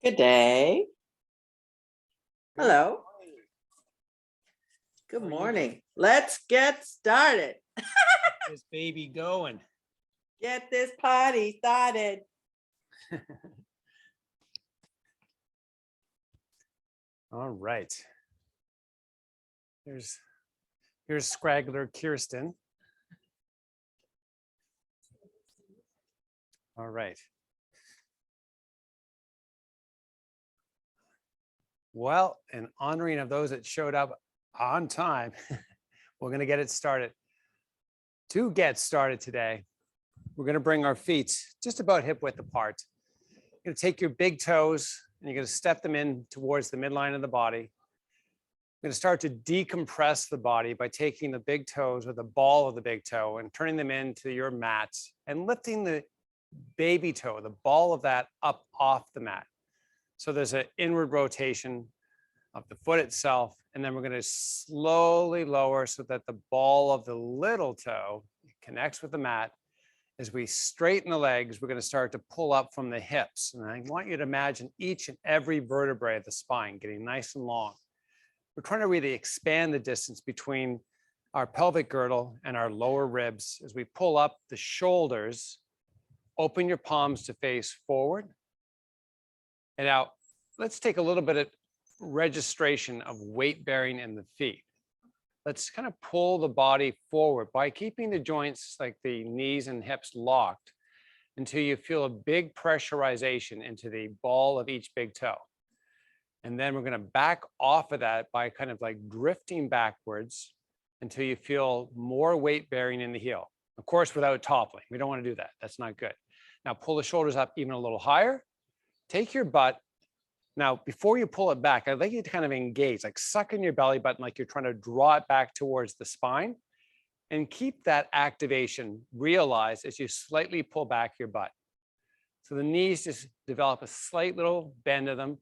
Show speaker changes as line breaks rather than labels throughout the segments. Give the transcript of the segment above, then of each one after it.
Good day. Hello. Good morning. Let's get started.
Get this baby going.
Get this party started.
All right. Here's Scraggler Kirsten. All right. Well, in honoring of those that showed up on time, we're going to get it started. To get started today, we're going to bring our feet just about hip width apart. You're going to take your big toes and you're going to step them in towards the midline of the body. You're going to start to decompress the body by taking the big toes or the ball of the big toe and turning them into your mat and lifting the baby toe, the ball of that, up off the mat. So there's an inward rotation of the foot itself, and then we're going to slowly lower so that the ball of the little toe connects with the mat. As we straighten the legs, we're going to start to pull up from the hips. And I want you to imagine each and every vertebrae of the spine getting nice and long. We're trying to really expand the distance between our pelvic girdle and our lower ribs as we pull up the shoulders. Open your palms to face forward. And now let's take a little bit of registration of weight bearing in the feet. Let's kind of pull the body forward by keeping the joints like the knees and hips locked until you feel a big pressurization into the ball of each big toe. And then we're going to back off of that by kind of like drifting backwards until you feel more weight bearing in the heel. Of course, without toppling. We don't want to do that. That's not good. Now pull the shoulders up even a little higher. Take your butt. Now, before you pull it back, I'd like you to kind of engage, like suck in your belly button, like you're trying to draw it back towards the spine, and keep that activation realized as you slightly pull back your butt. So the knees just develop a slight little bend of them.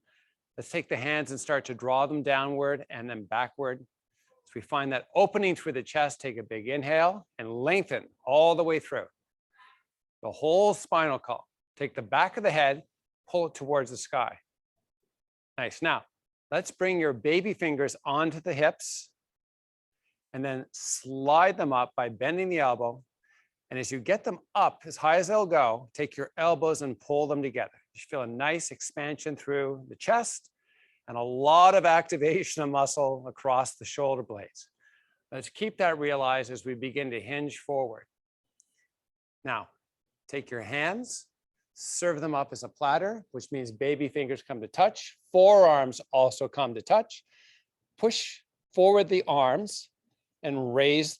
Let's take the hands and start to draw them downward and then backward. So we find that opening through the chest, take a big inhale and lengthen all the way through. The whole spinal column. Take the back of the head, pull it towards the sky. Nice. Now, let's bring your baby fingers onto the hips and then slide them up by bending the elbow. And as you get them up as high as they'll go, take your elbows and pull them together. You feel a nice expansion through the chest and a lot of activation of muscle across the shoulder blades. Let's keep that realized as we begin to hinge forward. Now, take your hands, serve them up as a platter, which means baby fingers come to touch. Forearms also come to touch. Push forward the arms and raise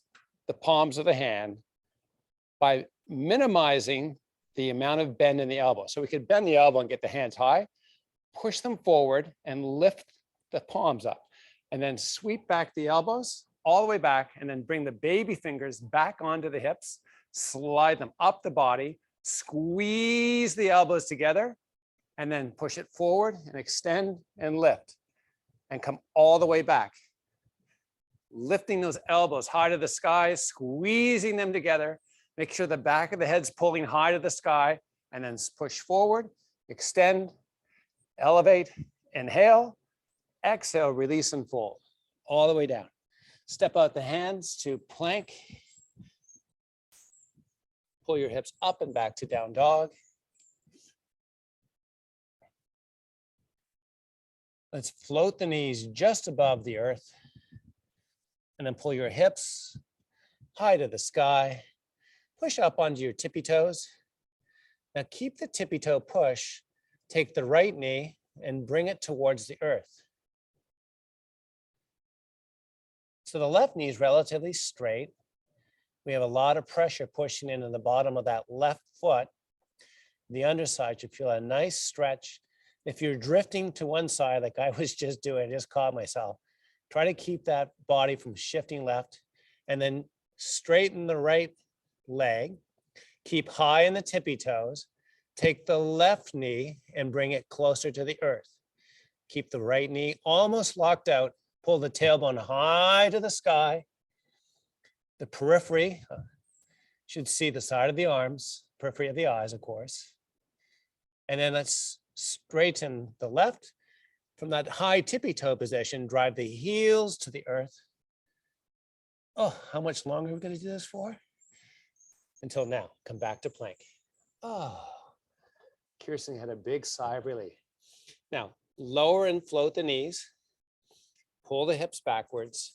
the palms of the hand by minimizing the amount of bend in the elbow. So we could bend the elbow and get the hands high, push them forward and lift the palms up, and then sweep back the elbows all the way back, and then bring the baby fingers back onto the hips, slide them up the body, squeeze the elbows together, and then push it forward and extend and lift and come all the way back. Lifting those elbows high to the sky, squeezing them together. Make sure the back of the head's pulling high to the sky, and then push forward, extend, elevate, inhale, exhale, release and fold all the way down. Step out the hands to plank. Pull your hips up and back to down dog. Let's float the knees just above the earth. And then pull your hips high to the sky. Push up onto your tippy toes. Now keep the tippy toe push. Take the right knee and bring it towards the earth. So the left knee is relatively straight. We have a lot of pressure pushing into the bottom of that left foot. The underside should feel a nice stretch. If you're drifting to one side, like I was just doing, I just caught myself, try to keep that body from shifting left, and then straighten the right leg. Keep high in the tippy toes. Take the left knee and bring it closer to the earth. Keep the right knee almost locked out. Pull the tailbone high to the sky. The periphery should see the side of the arms, periphery of the eyes, of course. And then let's straighten the left. From that high tippy toe position, drive the heels to the earth. Oh, how much longer are we going to do this for? Until now, come back to plank. Oh, Kirsten had a big sigh of relief. Now, lower and float the knees. Pull the hips backwards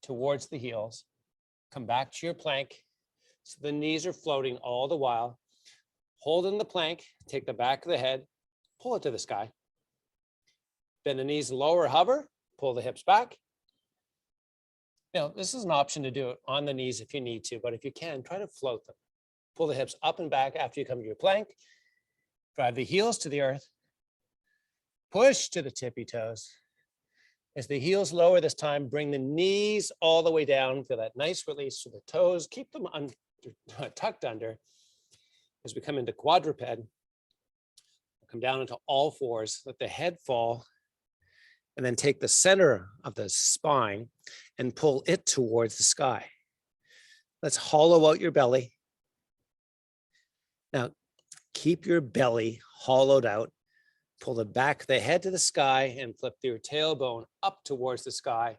towards the heels. Come back to your plank. So the knees are floating all the while. Hold in the plank, take the back of the head, pull it to the sky. Bend the knees, lower, hover, pull the hips back. Now, this is an option to do it on the knees if you need to, but if you can, try to float them. Pull the hips up and back after you come to your plank. Drive the heels to the earth. Push to the tippy toes. As the heels lower this time, bring the knees all the way down. Feel that nice release to the toes. Keep them tucked under. As we come into quadruped, come down into all fours, let the head fall, and then take the center of the spine and pull it towards the sky. Let's hollow out your belly. Now, keep your belly hollowed out. Pull the back of the head to the sky and flip your tailbone up towards the sky.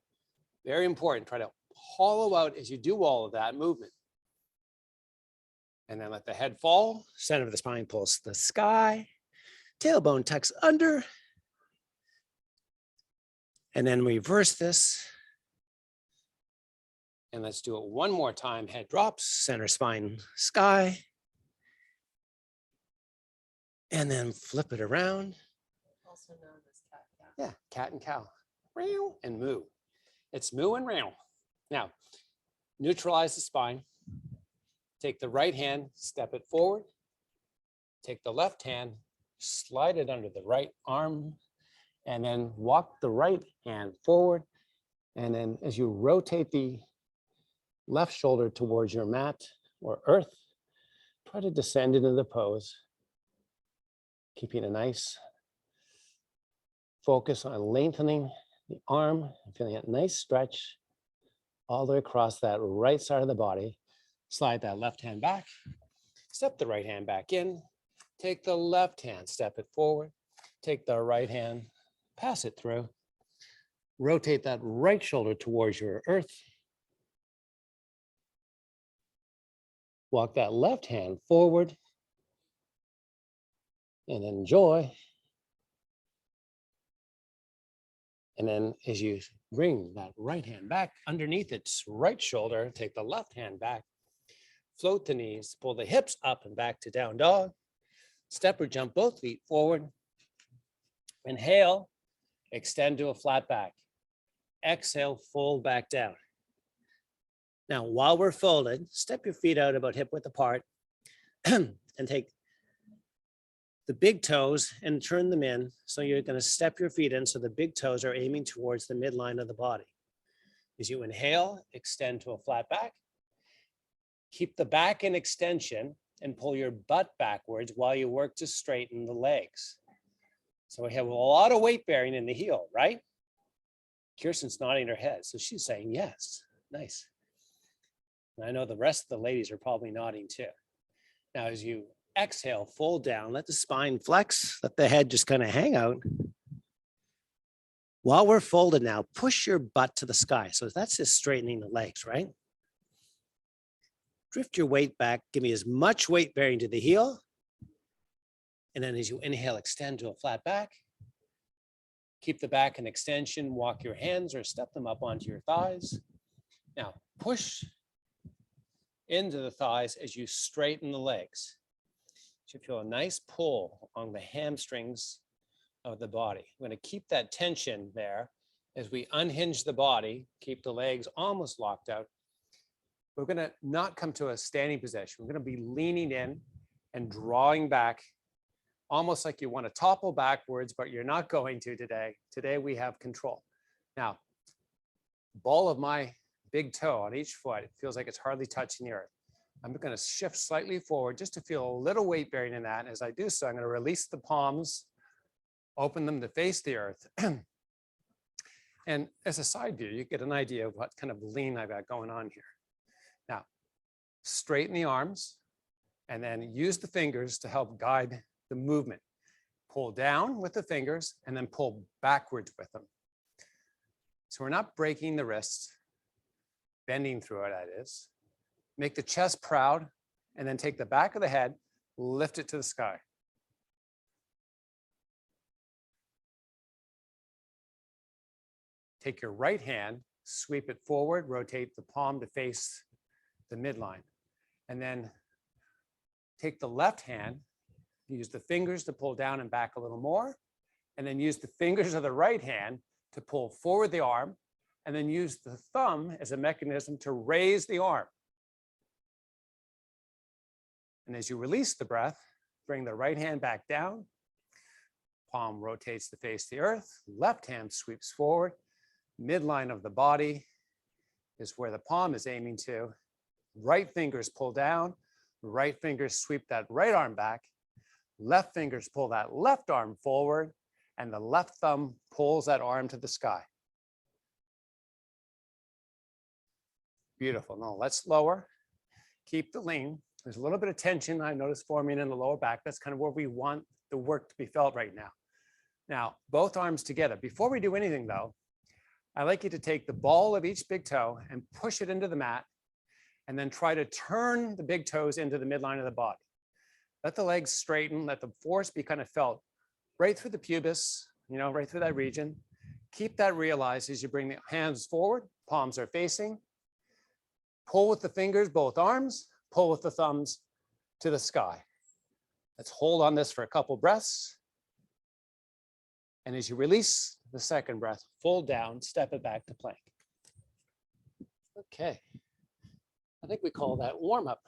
Very important. Try to hollow out as you do all of that movement. And then let the head fall. Center of the spine pulls to the sky. Tailbone tucks under. And then reverse this. And let's do it one more time. Head drops, center spine, sky. And then flip it around.
Also known as cat-cow.
Yeah, cat and cow. Meow and moo. It's moo and meow. Now, neutralize the spine. Take the right hand, step it forward. Take the left hand, slide it under the right arm, and then walk the right hand forward. And then as you rotate the left shoulder towards your mat or earth, try to descend into the pose, keeping a nice focus on lengthening the arm, feeling a nice stretch all the way across that right side of the body. Slide that left hand back, step the right hand back in, take the left hand, step it forward, take the right hand, pass it through, rotate that right shoulder towards your earth, walk that left hand forward, and enjoy. And then as you bring that right hand back underneath its right shoulder, take the left hand back, float the knees, pull the hips up and back to down dog. Step or jump both feet forward. Inhale, extend to a flat back. Exhale, fold back down. Now, while we're folded, step your feet out about hip width apart and take the big toes and turn them in. So you're going to step your feet in so the big toes are aiming towards the midline of the body. As you inhale, extend to a flat back. Keep the back in extension and pull your butt backwards while you work to straighten the legs. So we have a lot of weight bearing in the heel, right? Kirsten's nodding her head, so she's saying yes. Nice. And I know the rest of the ladies are probably nodding too. Now, as you exhale, fold down, let the spine flex, let the head just kind of hang out. While we're folded now, push your butt to the sky. So that's just straightening the legs, right? Drift your weight back, give me as much weight bearing to the heel. And then as you inhale, extend to a flat back. Keep the back in extension, walk your hands or step them up onto your thighs. Now push into the thighs as you straighten the legs. You feel a nice pull on the hamstrings of the body. We're going to keep that tension there as we unhinge the body, keep the legs almost locked out. We're going to not come to a standing position. We're going to be leaning in and drawing back, almost like you want to topple backwards, but you're not going to today. Today we have control. Now, ball of my big toe on each foot, it feels like it's hardly touching the earth. I'm going to shift slightly forward just to feel a little weight bearing in that. As I do so, I'm going to release the palms, open them to face the earth. And as a side view, you get an idea of what kind of lean I've got going on here. Now, straighten the arms and then use the fingers to help guide the movement. Pull down with the fingers and then pull backwards with them. So we're not breaking the wrists, bending through it, that is. Make the chest proud and then take the back of the head, lift it to the sky. Take your right hand, sweep it forward, rotate the palm to face the midline. And then take the left hand, use the fingers to pull down and back a little more, and then use the fingers of the right hand to pull forward the arm, and then use the thumb as a mechanism to raise the arm. And as you release the breath, bring the right hand back down, palm rotates to face the earth, left hand sweeps forward, midline of the body is where the palm is aiming to, right fingers pull down, right fingers sweep that right arm back, left fingers pull that left arm forward, and the left thumb pulls that arm to the sky. Beautiful. Now let's lower. Keep the lean. There's a little bit of tension I notice forming in the lower back. That's kind of where we want the work to be felt right now. Now, both arms together. Before we do anything though, I'd like you to take the ball of each big toe and push it into the mat, and then try to turn the big toes into the midline of the body. Let the legs straighten, let the force be kind of felt right through the pubis, right through that region. Keep that realized as you bring the hands forward, palms are facing. Pull with the fingers, both arms, pull with the thumbs to the sky. Let's hold on this for a couple breaths. And as you release the second breath, fold down, step it back to plank. Okay. I think we call that warm up.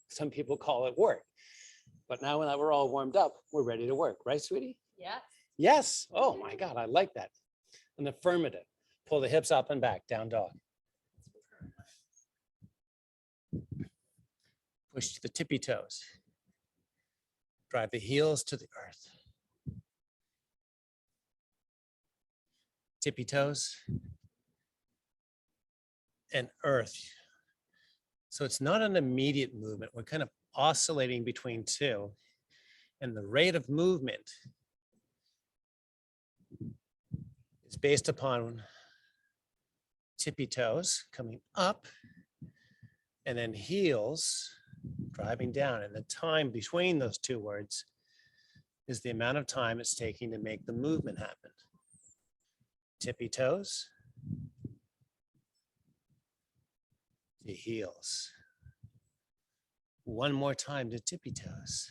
Some people call it work. But now that we're all warmed up, we're ready to work, right, sweetie?
Yeah.
Yes. Oh my God, I like that. An affirmative. Pull the hips up and back, down dog. Push the tippy toes. Drive the heels to the earth. Tippy toes and earth. So it's not an immediate movement. We're kind of oscillating between two. And the rate of movement is based upon tippy toes coming up and then heels driving down. And the time between those two words is the amount of time it's taking to make the movement happen. Tippy toes to heels. One more time to tippy toes.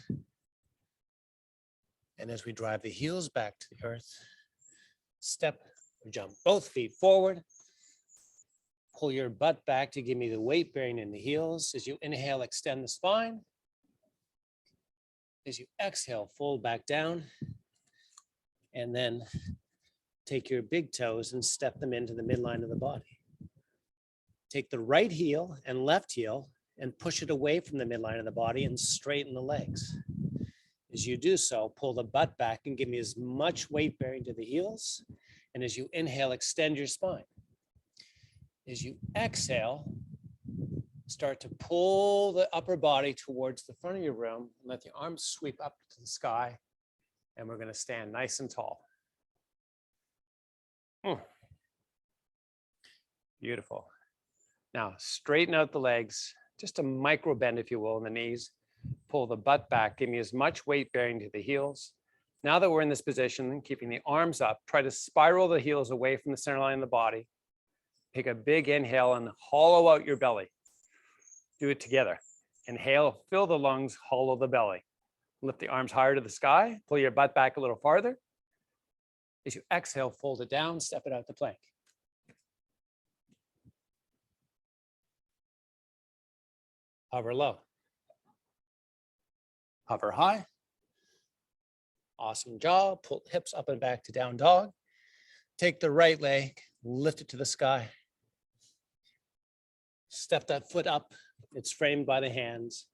And as we drive the heels back to the earth, step or jump both feet forward. Pull your butt back to give me the weight bearing in the heels. As you inhale, extend the spine. As you exhale, fold back down. And then take your big toes and step them into the midline of the body. Take the right heel and left heel and push it away from the midline of the body and straighten the legs. As you do so, pull the butt back and give me as much weight bearing to the heels. And as you inhale, extend your spine. As you exhale, start to pull the upper body towards the front of your room and let the arms sweep up to the sky. And we're going to stand nice and tall. Beautiful. Now straighten out the legs, just a micro bend, if you will, in the knees. Pull the butt back, give me as much weight bearing to the heels. Now that we're in this position, keeping the arms up, try to spiral the heels away from the center line of the body. Take a big inhale and hollow out your belly. Do it together. Inhale, fill the lungs, hollow the belly. Lift the arms higher to the sky, pull your butt back a little farther. As you exhale, fold it down, step it out to plank. Hover low. Hover high. Awesome job. Pull the hips up and back to down dog. Take the right leg, lift it to the sky. Step that foot up. It's framed by the hands.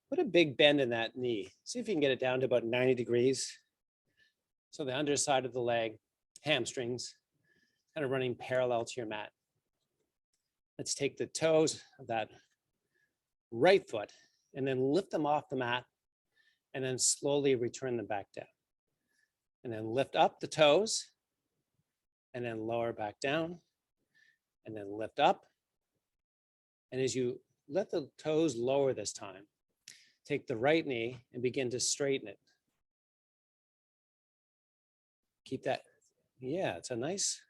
Put a big bend in that knee. See if you can get it down to about 90 degrees. So the underside of the leg, hamstrings, kind of running parallel to your mat. Let's take the toes of that right foot and then lift them off the mat and then slowly return them back down. And then lift up the toes and then lower back down and then lift up. And as you let the toes lower this time, take the right knee and begin to straighten it. Keep that, yeah, it's a nice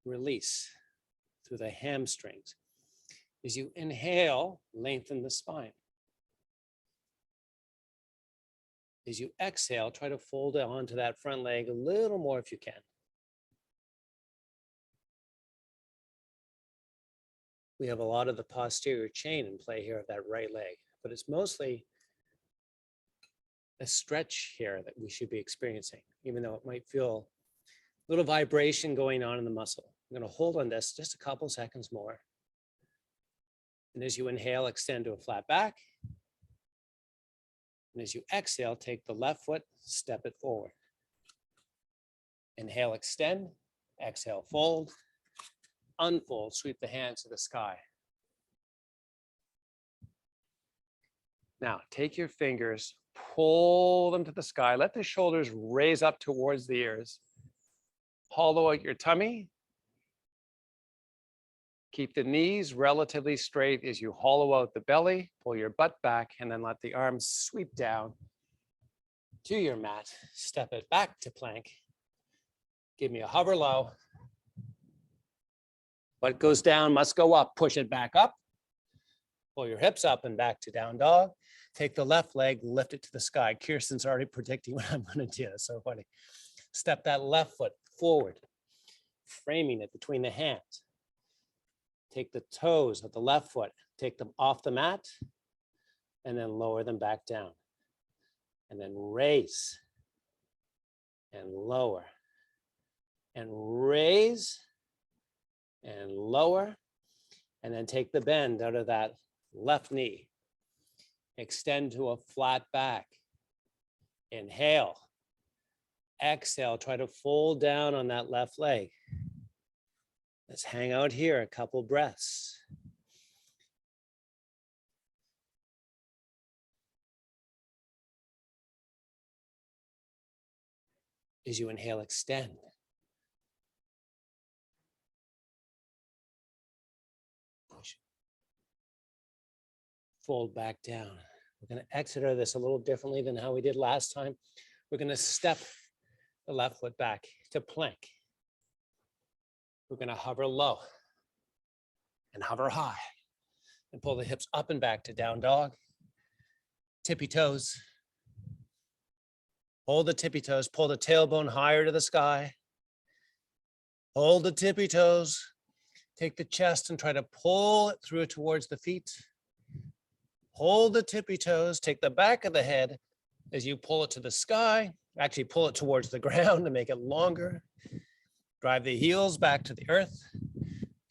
release through the hamstrings. As you inhale, lengthen the spine. As you exhale, try to fold onto that front leg a little more if you can. We have a lot of the posterior chain in play here of that right leg, but it's mostly a stretch here that we should be experiencing, even though it might feel a little vibration going on in the muscle. I'm going to hold on this just a couple seconds more. And as you inhale, extend to a flat back. And as you exhale, take the left foot, step it forward. Inhale, extend. Exhale, fold. Unfold, sweep the hands to the sky. Now, take your fingers, pull them to the sky. Let the shoulders raise up towards the ears. Hollow out your tummy. Keep the knees relatively straight as you hollow out the belly, pull your butt back, and then let the arms sweep down to your mat. Step it back to plank. Give me a hover low. What goes down must go up. Push it back up. Pull your hips up and back to down dog. Take the left leg, lift it to the sky. Kirsten's already predicting what I'm going to do. That's so funny. Step that left foot forward, framing it between the hands. Take the toes of the left foot, take them off the mat, and then lower them back down. And then raise and lower and raise and lower. And then take the bend out of that left knee. Extend to a flat back. Inhale. Exhale, try to fold down on that left leg. Let's hang out here a couple breaths. As you inhale, extend. Push. Fold back down. We're going to exit out of this a little differently than how we did last time. We're going to step the left foot back to plank. We're going to hover low and hover high and pull the hips up and back to down dog. Tippy toes. Hold the tippy toes, pull the tailbone higher to the sky. Hold the tippy toes. Take the chest and try to pull it through towards the feet. Hold the tippy toes, take the back of the head as you pull it to the sky. Actually pull it towards the ground to make it longer. Drive the heels back to the earth.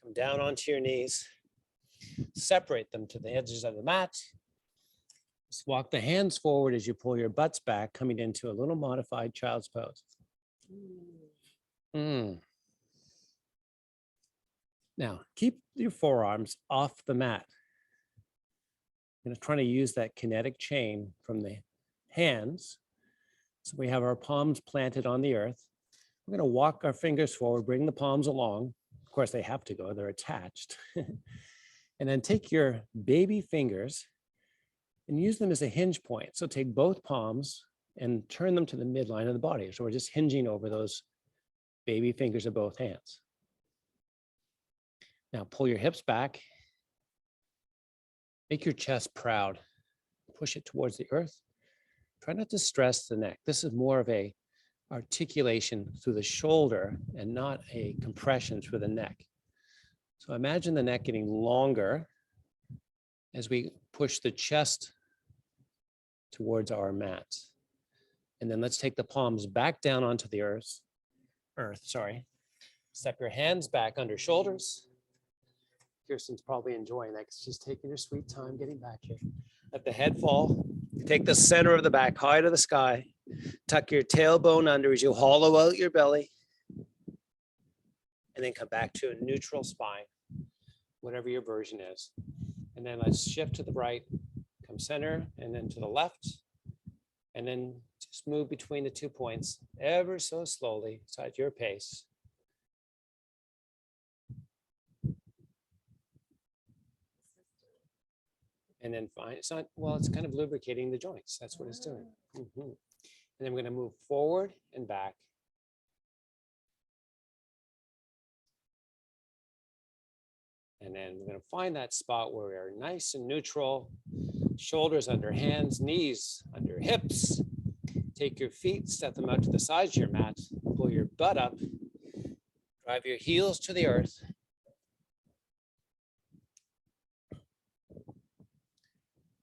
Come down onto your knees. Separate them to the edges of the mat. Just walk the hands forward as you pull your butts back, coming into a little modified child's pose. Now, keep your forearms off the mat. I'm trying to use that kinetic chain from the hands. So we have our palms planted on the earth. We're going to walk our fingers forward, bring the palms along. Of course, they have to go, they're attached. And then take your baby fingers and use them as a hinge point. So take both palms and turn them to the midline of the body. So we're just hinging over those baby fingers of both hands. Now pull your hips back. Make your chest proud. Push it towards the earth. Try not to stress the neck. This is more of a articulation through the shoulder and not a compression through the neck. So imagine the neck getting longer as we push the chest towards our mat. And then let's take the palms back down onto the earth. Step your hands back under shoulders. Kirsten's probably enjoying that because she's taking her sweet time getting back here. Let the head fall. Take the center of the back high to the sky. Tuck your tailbone under as you hollow out your belly. And then come back to a neutral spine, whatever your version is. And then let's shift to the right, come center, and then to the left. And then Just move between the 2 points ever so slowly, so at your pace. And then find, it's not, well, it's kind of lubricating the joints. That's what it's doing. And then we're going to move forward and back. And then we're going to find that spot where we are nice and neutral. Shoulders under hands, knees under hips. Take your feet, step them out to the sides of your mat. Pull your butt up. Drive your heels to the earth.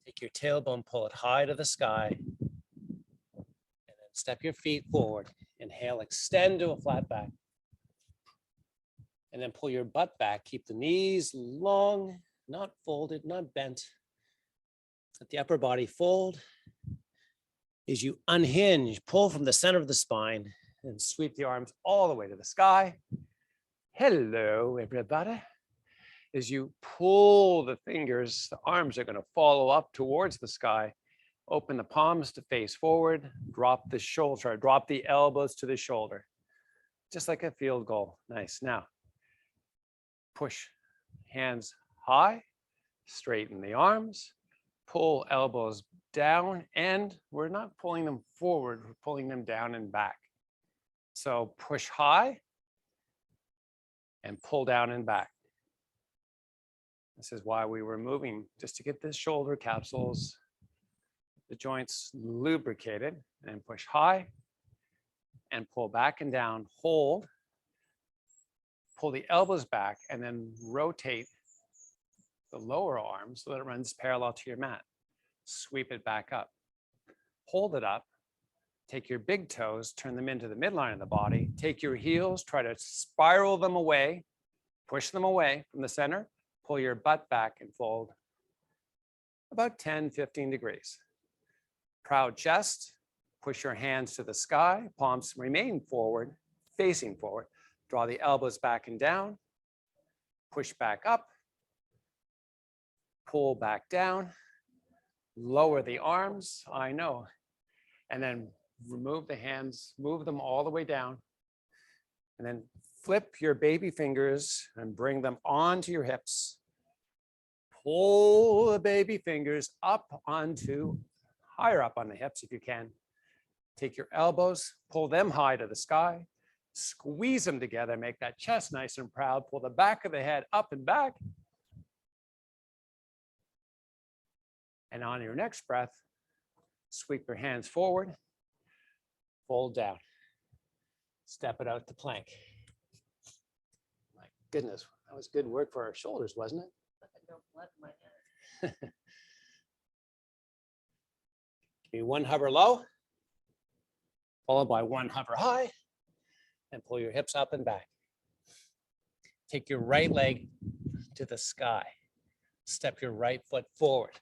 Take your tailbone, pull it high to the sky. And then step your feet forward. Inhale, extend to a flat back. And then pull your butt back. Keep the knees long, not folded, not bent. Let the upper body fold. As you unhinge, pull from the center of the spine and sweep the arms all the way to the sky. Hello, everybody. As you pull the fingers, the arms are going to follow up towards the sky. Open the palms to face forward. Drop the shoulder, drop the elbows to the shoulder. Just like a field goal. Nice. Now, push hands high, straighten the arms, pull elbows down, and we're not pulling them forward, we're pulling them down and back. So push high and pull down and back. This is why we were moving, just to get the shoulder capsules, the joints lubricated, and push high and pull back and down, hold, pull the elbows back, and then rotate the lower arm so that it runs parallel to your mat. Sweep it back up. Hold it up. Take your big toes, turn them into the midline of the body. Take your heels, try to spiral them away, push them away from the center, pull your butt back and fold about 10, 15 degrees. Proud chest, push your hands to the sky, palms remain forward, facing forward. Draw the elbows back and down, push back up, pull back down, lower the arms, I know, and then remove the hands, move them all the way down, and then flip your baby fingers and bring them onto your hips. Pull the baby fingers up onto, higher up on the hips if you can. Take your elbows, pull them high to the sky, squeeze them together, make that chest nice and proud, pull the back of the head up and back. And on your next breath, sweep your hands forward, fold down, step it out to plank. My goodness, that was good work for our shoulders, wasn't it?
No blood in my head.
Give me one hover low, followed by one hover high, and pull your hips up and back. Take your right leg to the sky. Step your right foot forward.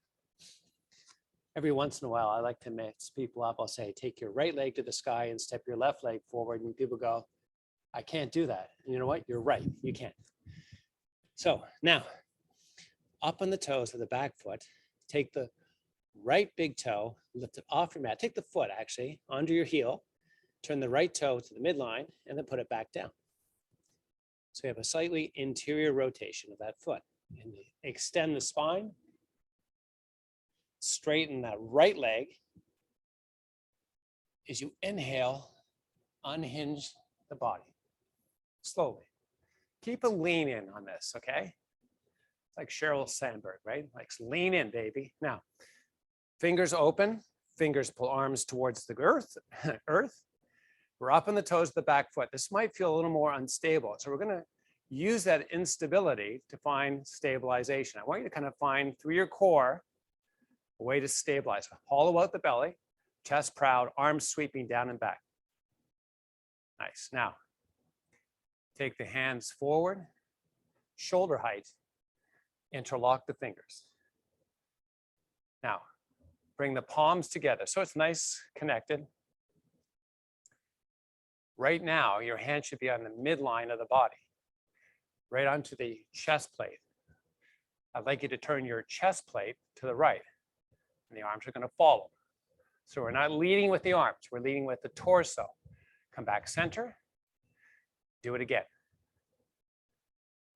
Every once in a while, I like to mix people up. I'll say, take your right leg to the sky and step your left leg forward. And people go, I can't do that. And you know what? You're right. You can't. So now, up on the toes of the back foot, take the right big toe, lift it off your mat. Take the foot, actually, onto your heel. Turn the right toe to the midline, and then put it back down. So you have a slightly interior rotation of that foot. And extend the spine. Straighten that right leg. As you inhale, unhinge the body. Slowly. Keep a lean in on this, okay? It's like Sheryl Sandberg, right? Like lean in, baby. Now, fingers open, fingers pull arms towards the earth. We're up on the toes of the back foot. This might feel a little more unstable. So we're gonna use that instability to find stabilization. I want you to kind of find through your core a way to stabilize. Hollow out the belly, chest proud, arms sweeping down and back. Nice. Now, take the hands forward, shoulder height, interlock the fingers. Now, bring the palms together so it's nice, connected. Right now, your hand should be on the midline of the body, right onto the chest plate. I'd like you to turn your chest plate to the right, and the arms are going to follow. So we're not leading with the arms, we're leading with the torso. Come back center, do it again.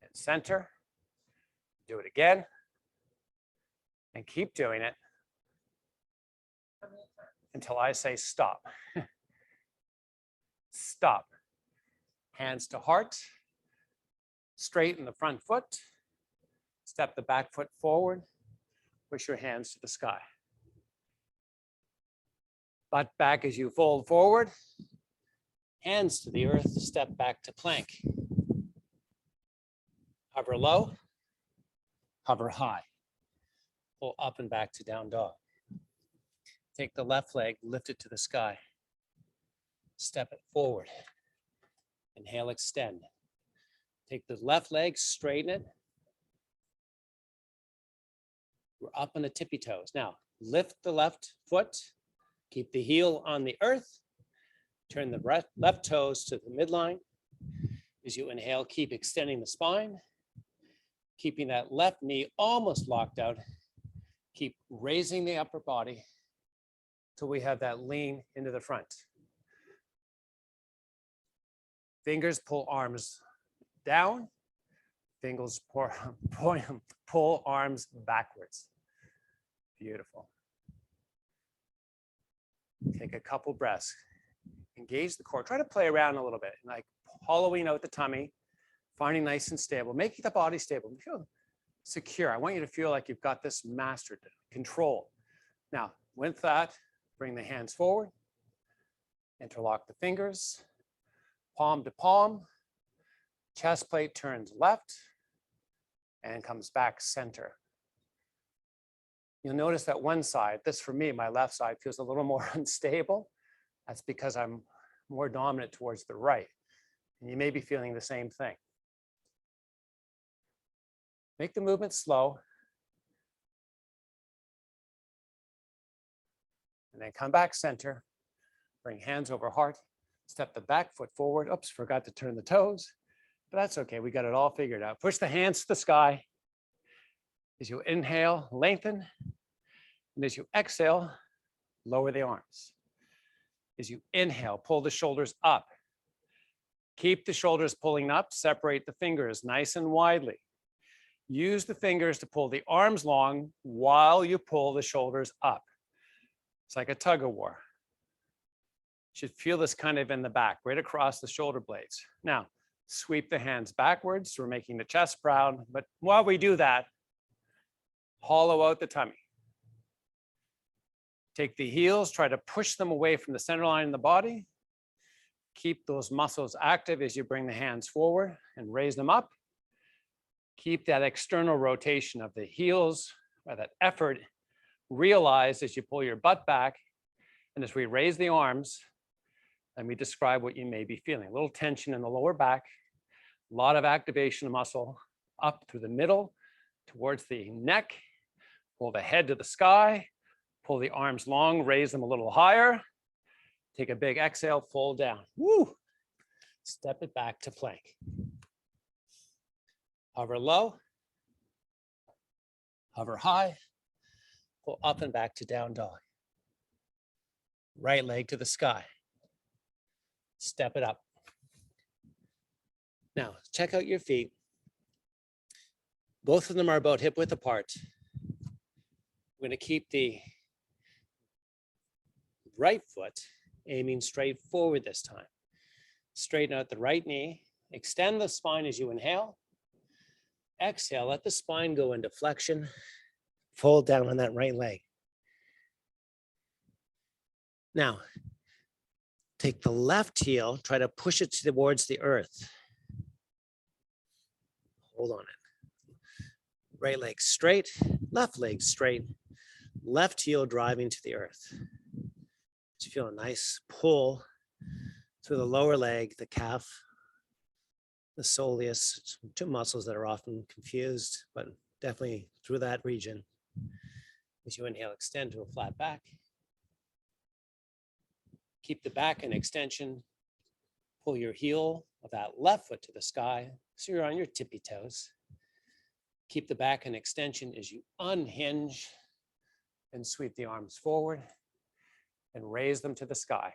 And center, do it again. And keep doing it until I say stop. Stop. Hands to heart, straighten the front foot, step the back foot forward, push your hands to the sky. Butt back as you fold forward, hands to the earth, step back to plank. Hover low, hover high. Pull up and back to down dog. Take the left leg, lift it to the sky. Step it forward. Inhale, extend. Take the left leg, straighten it. We're up on the tippy toes. Now, lift the left foot, keep the heel on the earth, turn the left toes to the midline. As you inhale, keep extending the spine, keeping that left knee almost locked out. Keep raising the upper body till we have that lean into the front. Fingers pull arms down, fingers pull arms backwards. Beautiful. Take a couple breaths. Engage the core. Try to play around a little bit, like hollowing out the tummy, finding nice and stable, making the body stable. Feel secure. I want you to feel like you've got this mastered, controlled. Now, with that, bring the hands forward, interlock the fingers, palm to palm, chest plate turns left and comes back center. You'll notice that one side, this for me, my left side feels a little more unstable. That's because I'm more dominant towards the right. And you may be feeling the same thing. Make the movement slow. And then come back center. Bring hands over heart. Step the back foot forward. Oops, forgot to turn the toes. But that's okay, we got it all figured out. Push the hands to the sky. As you inhale, lengthen. And as you exhale, lower the arms. As you inhale, pull the shoulders up. Keep the shoulders pulling up, separate the fingers nice and widely. Use the fingers to pull the arms long while you pull the shoulders up. It's like a tug of war. You should feel this kind of in the back, right across the shoulder blades. Now, sweep the hands backwards. We're making the chest proud, but while we do that, hollow out the tummy. Take the heels, try to push them away from the center line of the body. Keep those muscles active as you bring the hands forward and raise them up. Keep that external rotation of the heels, or that effort realized as you pull your butt back. And as we raise the arms, let me describe what you may be feeling. A little tension in the lower back, a lot of activation of muscle up through the middle, towards the neck. Pull the head to the sky, pull the arms long, raise them a little higher. Take a big exhale, fold down. Woo! Step it back to plank. Hover low, hover high, pull up and back to down dog. Right leg to the sky. Step it up. Now, check out your feet. Both of them are about hip width apart. We're going to keep the right foot aiming straight forward this time. Straighten out the right knee. Extend the spine as you inhale. Exhale, let the spine go into flexion. Fold down on that right leg. Now, take the left heel, try to push it towards the earth. Hold on it. Right leg straight, left leg straight, left heel driving to the earth. So you feel a nice pull through the lower leg, the calf, the soleus, two muscles that are often confused, but definitely through that region. As you inhale, extend to a flat back. Keep the back in extension. Pull your heel of that left foot to the sky, so you're on your tippy toes. Keep the back in extension as you unhinge and sweep the arms forward. and raise them to the sky.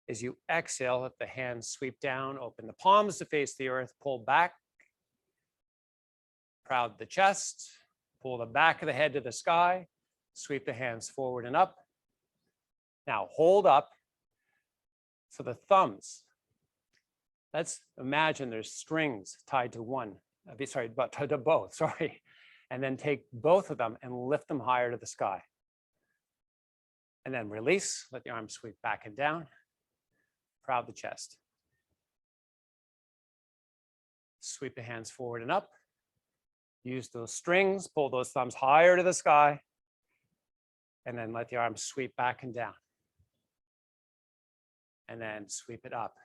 As you exhale, let the hands sweep down, open the palms to face the earth, pull back, proud the chest, pull the back of the head to the sky, sweep the hands forward and up. Now hold up for the thumbs. Let's imagine there's strings tied to one, but tied to both, sorry. And then take both of them and lift them higher to the sky. And then release, let the arms sweep back and down. Proud the chest. Sweep the hands forward and up. Use those strings, pull those thumbs higher to the sky. And then let the arms sweep back and down. And then sweep it up.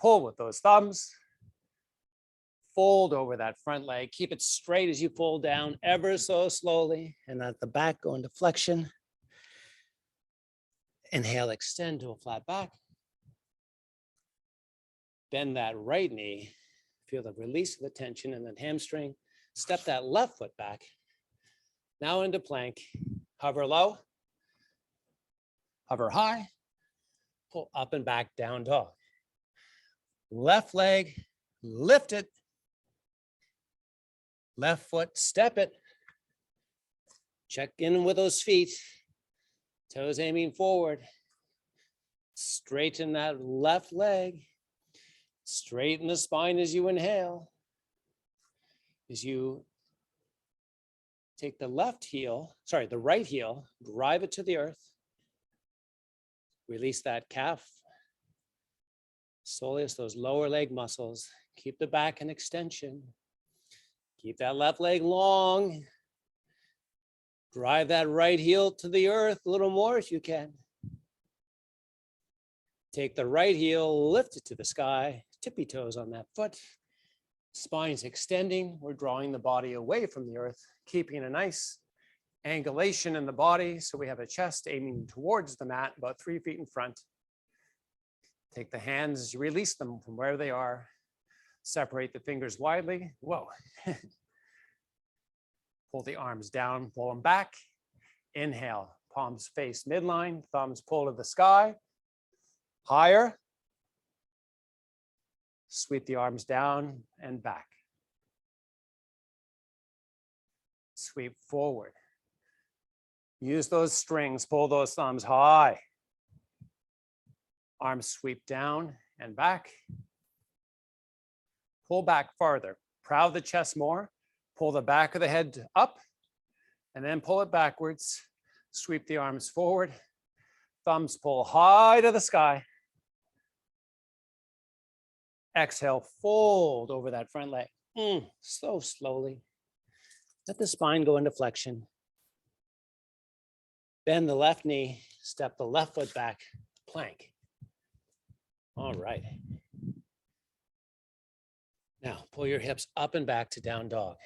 Pull with those thumbs. Fold over that front leg. Keep it straight as you fold down ever so slowly. And let the back go into flexion. Inhale, extend to a flat back. Bend that right knee. Feel the release of the tension and then hamstring. Step that left foot back. Now into plank. Hover low. Hover high. Pull up and back, down dog. Left leg, lift it. Left foot, step it. Check in with those feet. Toes aiming forward. Straighten that left leg. Straighten the spine as you inhale. As you take the the right heel, drive it to the earth. Release that calf. Soleus, those lower leg muscles. Keep the back in extension. Keep that left leg long. Drive that right heel to the earth a little more if you can. Take the right heel, lift it to the sky, tippy toes on that foot. Spine's extending. We're drawing the body away from the earth, keeping a nice angulation in the body. So we have a chest aiming towards the mat, about 3 feet in front. Take the hands, you release them from where they are. Separate the fingers widely. Whoa. Pull the arms down, pull them back. Inhale, palms face midline, thumbs pull to the sky. Higher. Sweep the arms down and back. Sweep forward. Use those strings, pull those thumbs high. Arms sweep down and back. Pull back farther. Proud the chest more. Pull the back of the head up and then pull it backwards. Sweep the arms forward. Thumbs pull high to the sky. Exhale, fold over that front leg. So slowly. Let the spine go into flexion. Bend the left knee, step the left foot back, plank. All right. Now, pull your hips up and back to down dog.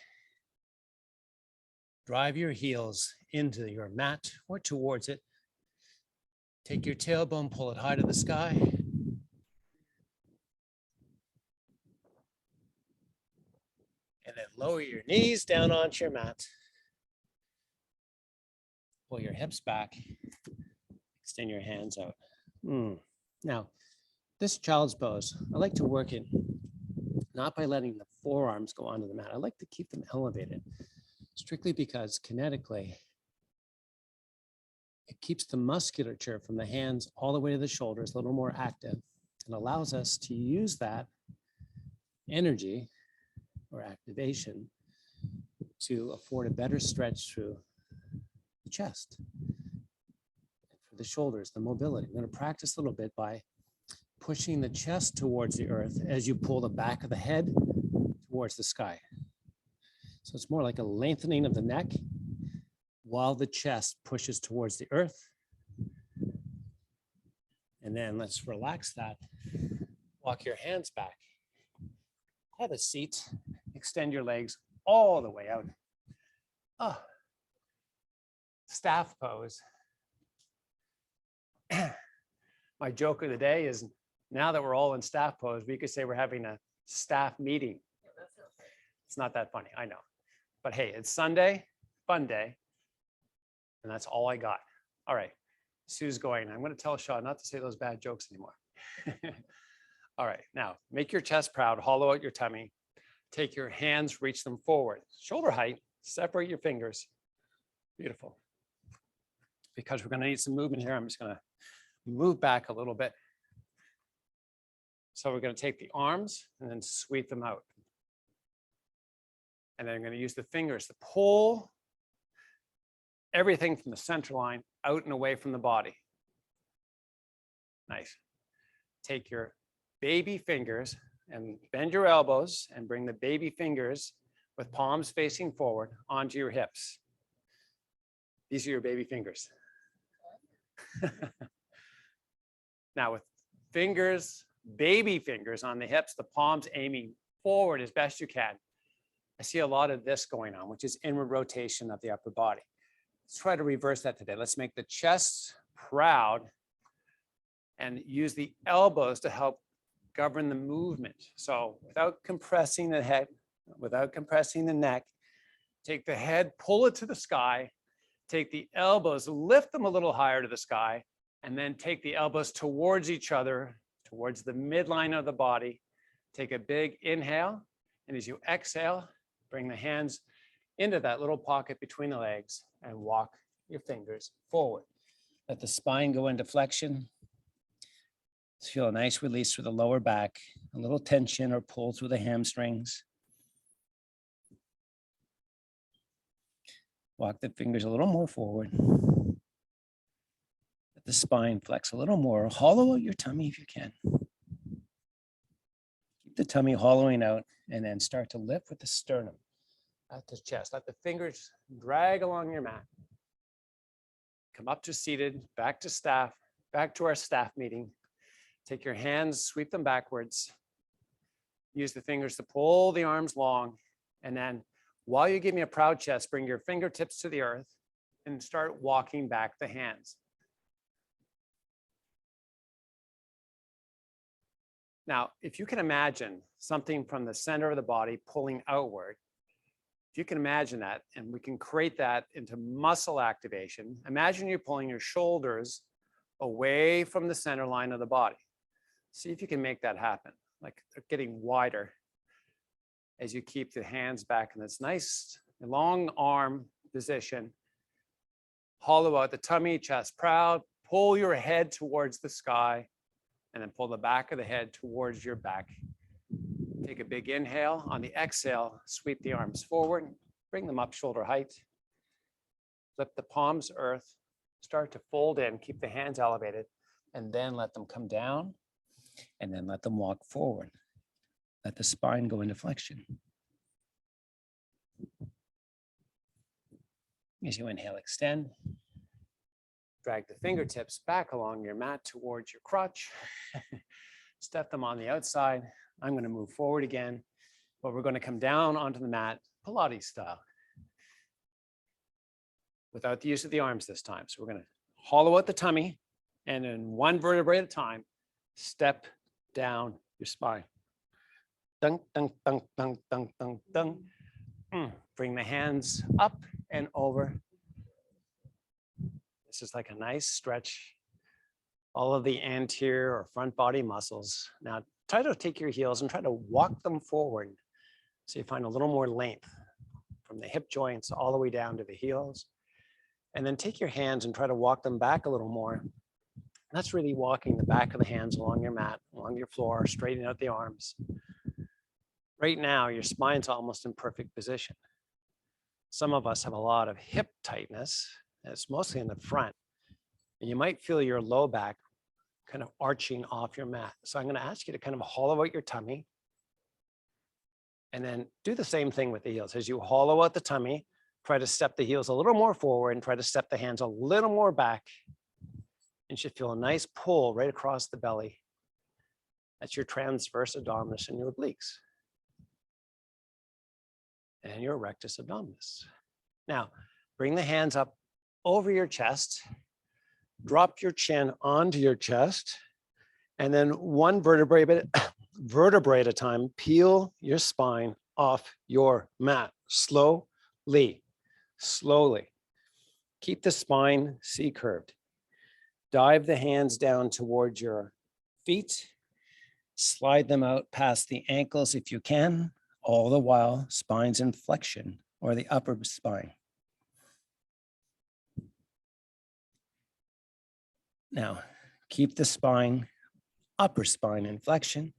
Drive your heels into your mat or towards it. Take your tailbone, pull it high to the sky. And then lower your knees down onto your mat. Pull your hips back. Extend your hands out. Now, this child's pose, I like to work it not by letting the forearms go onto the mat. I like to keep them elevated, strictly because kinetically, it keeps the musculature from the hands all the way to the shoulders a little more active and allows us to use that energy or activation to afford a better stretch through the chest, for the shoulders, the mobility. I'm going to practice a little bit by pushing the chest towards the earth as you pull the back of the head towards the sky. So it's more like a lengthening of the neck while the chest pushes towards the earth. And then let's relax that. Walk your hands back. Have a seat. Extend your legs all the way out. Staff pose. My joke of the day is now that we're all in staff pose, we could say we're having a staff meeting. It's not that funny, I know. But hey, it's Sunday, fun day. And that's all I got. All right, Sue's going. I'm going to tell Shaw not to say those bad jokes anymore. All right, now make your chest proud, hollow out your tummy. Take your hands, reach them forward, shoulder height, separate your fingers. Beautiful. Because we're going to need some movement here, I'm just going to move back a little bit. So we're going to take the arms and then sweep them out. And then I'm going to use the fingers to pull everything from the center line out and away from the body. Nice. Take your baby fingers and bend your elbows and bring the baby fingers with palms facing forward onto your hips. These are your baby fingers. Now with fingers, baby fingers on the hips, the palms aiming forward as best you can. I see a lot of this going on, which is inward rotation of the upper body. Let's try to reverse that today. Let's make the chest proud and use the elbows to help govern the movement. So without compressing the head, without compressing the neck, take the head, pull it to the sky, take the elbows, lift them a little higher to the sky, and then take the elbows towards each other, towards the midline of the body. Take a big inhale, and as you exhale, bring the hands into that little pocket between the legs and walk your fingers forward. Let the spine go into flexion. Let's feel a nice release through the lower back, a little tension or pull through the hamstrings. Walk the fingers a little more forward. Let the spine flex a little more. Hollow out your tummy if you can. Keep the tummy hollowing out and then start to lift with the sternum at the chest. Let the fingers drag along your mat. Come up to seated, back to staff, back to our staff meeting. Take your hands, sweep them backwards. Use the fingers to pull the arms long. And then while you give me a proud chest, bring your fingertips to the earth and start walking back the hands. Now, if you can imagine something from the center of the body pulling outward, if you can imagine that, and we can create that into muscle activation, imagine you're pulling your shoulders away from the center line of the body. See if you can make that happen, like they're getting wider as you keep the hands back in this nice long arm position. Hollow out the tummy, chest proud, pull your head towards the sky, and then pull the back of the head towards your back. Take a big inhale. On the exhale, sweep the arms forward, bring them up shoulder height. Flip the palms earth, start to fold in, keep the hands elevated, and then let them come down, and then let them walk forward. Let the spine go into flexion. As you inhale, extend. Drag the fingertips back along your mat towards your crotch. Step them on the outside. I'm going to move forward again, but we're going to come down onto the mat, Pilates style, without the use of the arms this time. So we're going to hollow out the tummy, and in one vertebrae at a time, step down your spine. Dunk, dunk, dunk, dunk, dunk, dunk, dunk. Bring the hands up and over. This is like a nice stretch. All of the anterior or front body muscles. Now try to take your heels and try to walk them forward. So you find a little more length from the hip joints all the way down to the heels. And then take your hands and try to walk them back a little more. That's really walking the back of the hands along your mat, along your floor, straightening out the arms. Right now, your spine's almost in perfect position. Some of us have a lot of hip tightness, and it's mostly in the front. And you might feel your low back kind of arching off your mat. So I'm going to ask you to kind of hollow out your tummy. And then do the same thing with the heels. As you hollow out the tummy, try to step the heels a little more forward and try to step the hands a little more back. And you should feel a nice pull right across the belly. That's your transverse abdominis and your obliques. And your rectus abdominis. Now, bring the hands up over your chest. Drop your chin onto your chest. And then one vertebrae at a time, peel your spine off your mat. Slowly, slowly. Keep the spine C-curved. Dive the hands down towards your feet. Slide them out past the ankles if you can, all the while spine's in flexion or the upper spine. Now, keep the spine, upper spine in flexion.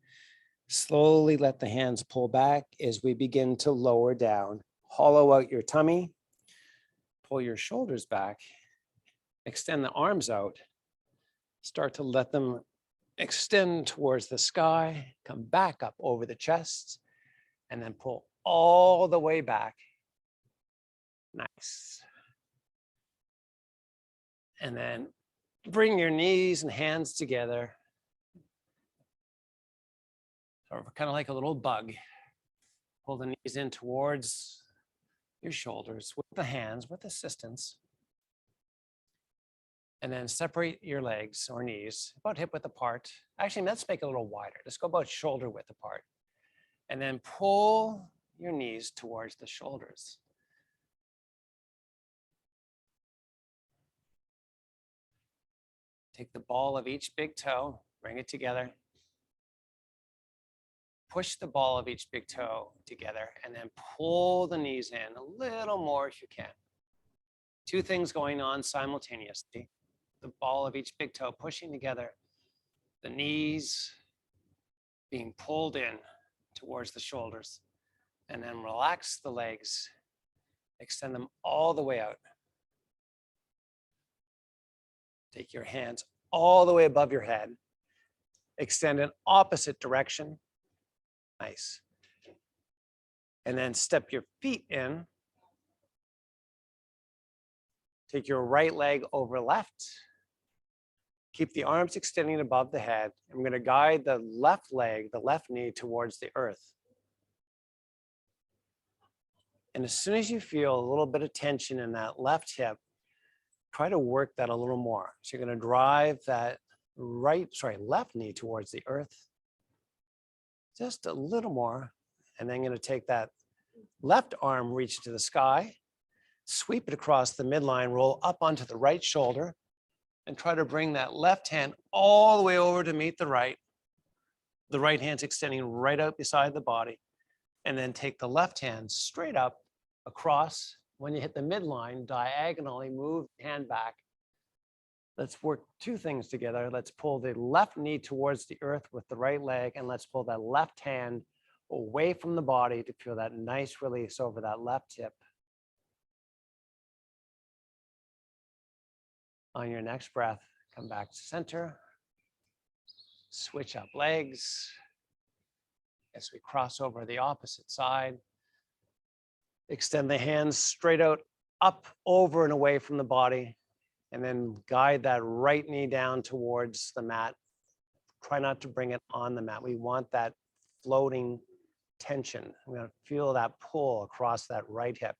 Slowly let the hands pull back as we begin to lower down. Hollow out your tummy. Pull your shoulders back. Extend the arms out. Start to let them extend towards the sky. Come back up over the chest. And then pull all the way back. Nice. And then bring your knees and hands together. Sort of kind of like a little bug. Pull the knees in towards your shoulders with the hands, with assistance. And then separate your legs or knees about hip width apart. Actually, let's make it a little wider. Let's go about shoulder width apart. And then pull your knees towards the shoulders. Take the ball of each big toe, bring it together. Push the ball of each big toe together and then pull the knees in a little more if you can. Two things going on simultaneously. The ball of each big toe pushing together, the knees being pulled in towards the shoulders, and then relax the legs, extend them all the way out. Take your hands all the way above your head, extend in opposite direction. Nice. And then step your feet in. Take your right leg over left. Keep the arms extending above the head. I'm going to guide the left leg, the left knee towards the earth. And as soon as you feel a little bit of tension in that left hip, try to work that a little more. So you're going to drive that left knee towards the earth. Just a little more. And then going to take that left arm, reach to the sky, sweep it across the midline, roll up onto the right shoulder, and try to bring that left hand all the way over to meet the right. The right hand's extending right out beside the body. And then take the left hand straight up across. When you hit the midline, diagonally move the hand back. Let's work two things together. Let's pull the left knee towards the earth with the right leg, and let's pull that left hand away from the body to feel that nice release over that left hip. On your next breath, come back to center. Switch up legs as we cross over the opposite side. Extend the hands straight out, up, over, and away from the body. And then guide that right knee down towards the mat. Try not to bring it on the mat. We want that floating tension. We're going to feel that pull across that right hip.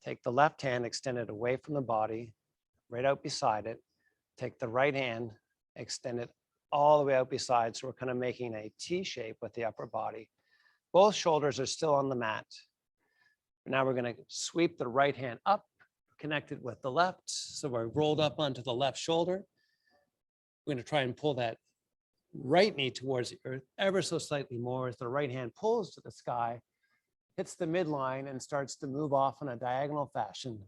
Take the left hand, extend it away from the body, right out beside it. Take the right hand, extend it all the way out beside. So we're kind of making a T shape with the upper body. Both shoulders are still on the mat. Now we're going to sweep the right hand up, connected with the left. So we're rolled up onto the left shoulder. We're going to try and pull that right knee towards the earth ever so slightly more as the right hand pulls to the sky, hits the midline, and starts to move off in a diagonal fashion.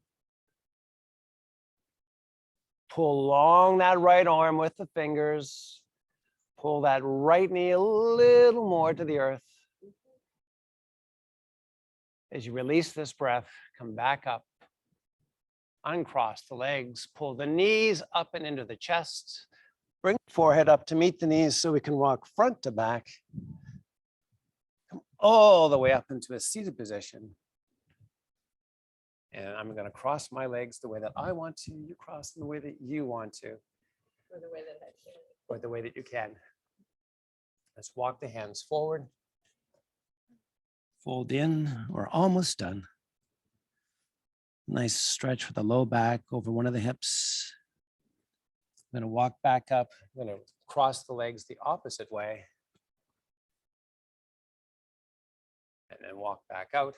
Pull along that right arm with the fingers. Pull that right knee a little more to the earth. As you release this breath, come back up. Uncross the legs, pull the knees up and into the chest. Bring the forehead up to meet the knees so we can rock front to back. Come all the way up into a seated position. And I'm going to cross my legs the way that I want to. You cross in the way that you want to.
Or the way that I can.
Or the way that you can. Let's walk the hands forward. Fold in. We're almost done. Nice stretch for the low back over one of the hips. I'm going to walk back up. I'm going to cross the legs the opposite way. And then walk back out.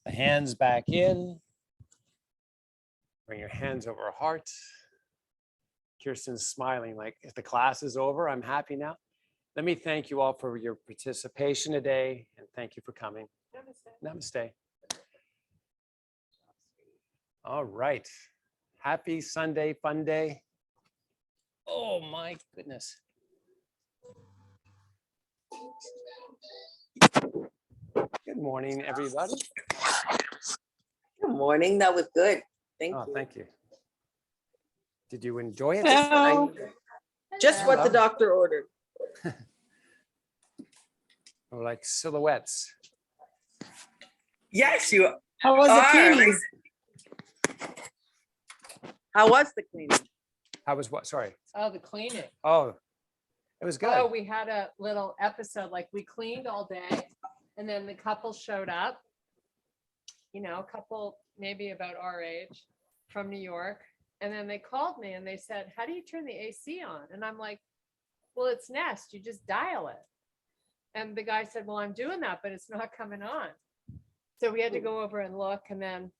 The hands back in. Bring your hands over a heart. Kirsten's smiling like, if the class is over, I'm happy now. Let me thank you all for your participation today, and thank you for coming. Namaste. All right. Happy Sunday, fun day. Oh my goodness. Good morning, everybody.
Good morning. That was good. Thank
Oh,
you.
thank you. Did you enjoy it?
Just what the
Hello.
doctor ordered.
Or like silhouettes.
Yes, you
How was the
are.
cleaning?
How was the cleaning?
How was what? Sorry.
Oh, the cleaning.
Oh, it was
Oh,
good.
we had a little episode, like we cleaned all day and then the couple showed up. You know, a couple maybe about our age from New York. And then they called me and they said, how do you turn the AC on? And I'm like, well, it's Nest. You just dial it. And the guy said, well, I'm doing that, but it's not coming on. So we had to go over and look, and then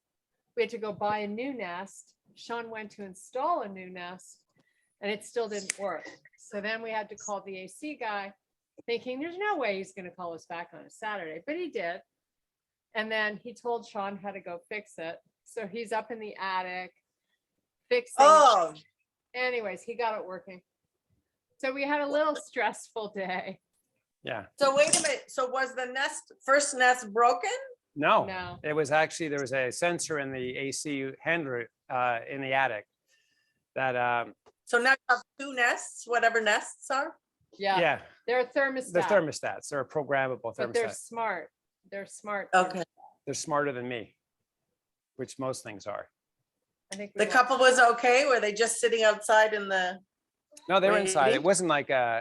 we had to go buy a new Nest. Sean went to install a new Nest and it still didn't work. So then we had to call the AC guy thinking there's no way he's going to call us back on a Saturday, but he did. And then he told Sean how to go fix it. So he's up in the attic fixing.
Oh,
Anyways, he got it working. So we had a little stressful day.
Yeah.
so wait a minute. So was the first nest broken?
No,
No.
it was actually, there was a sensor in the AC handler in the attic that,
So now you have two nests, whatever nests are?
Yeah, they're a
the
thermostat,
thermostats, they're a programmable
but they're
thermostat.
smart. They're smart.
Okay.
They're smarter than me, which most things are.
I think we
The
got-
couple was okay? Were they just sitting outside in the?
No, they were inside. It
Waiting?
wasn't like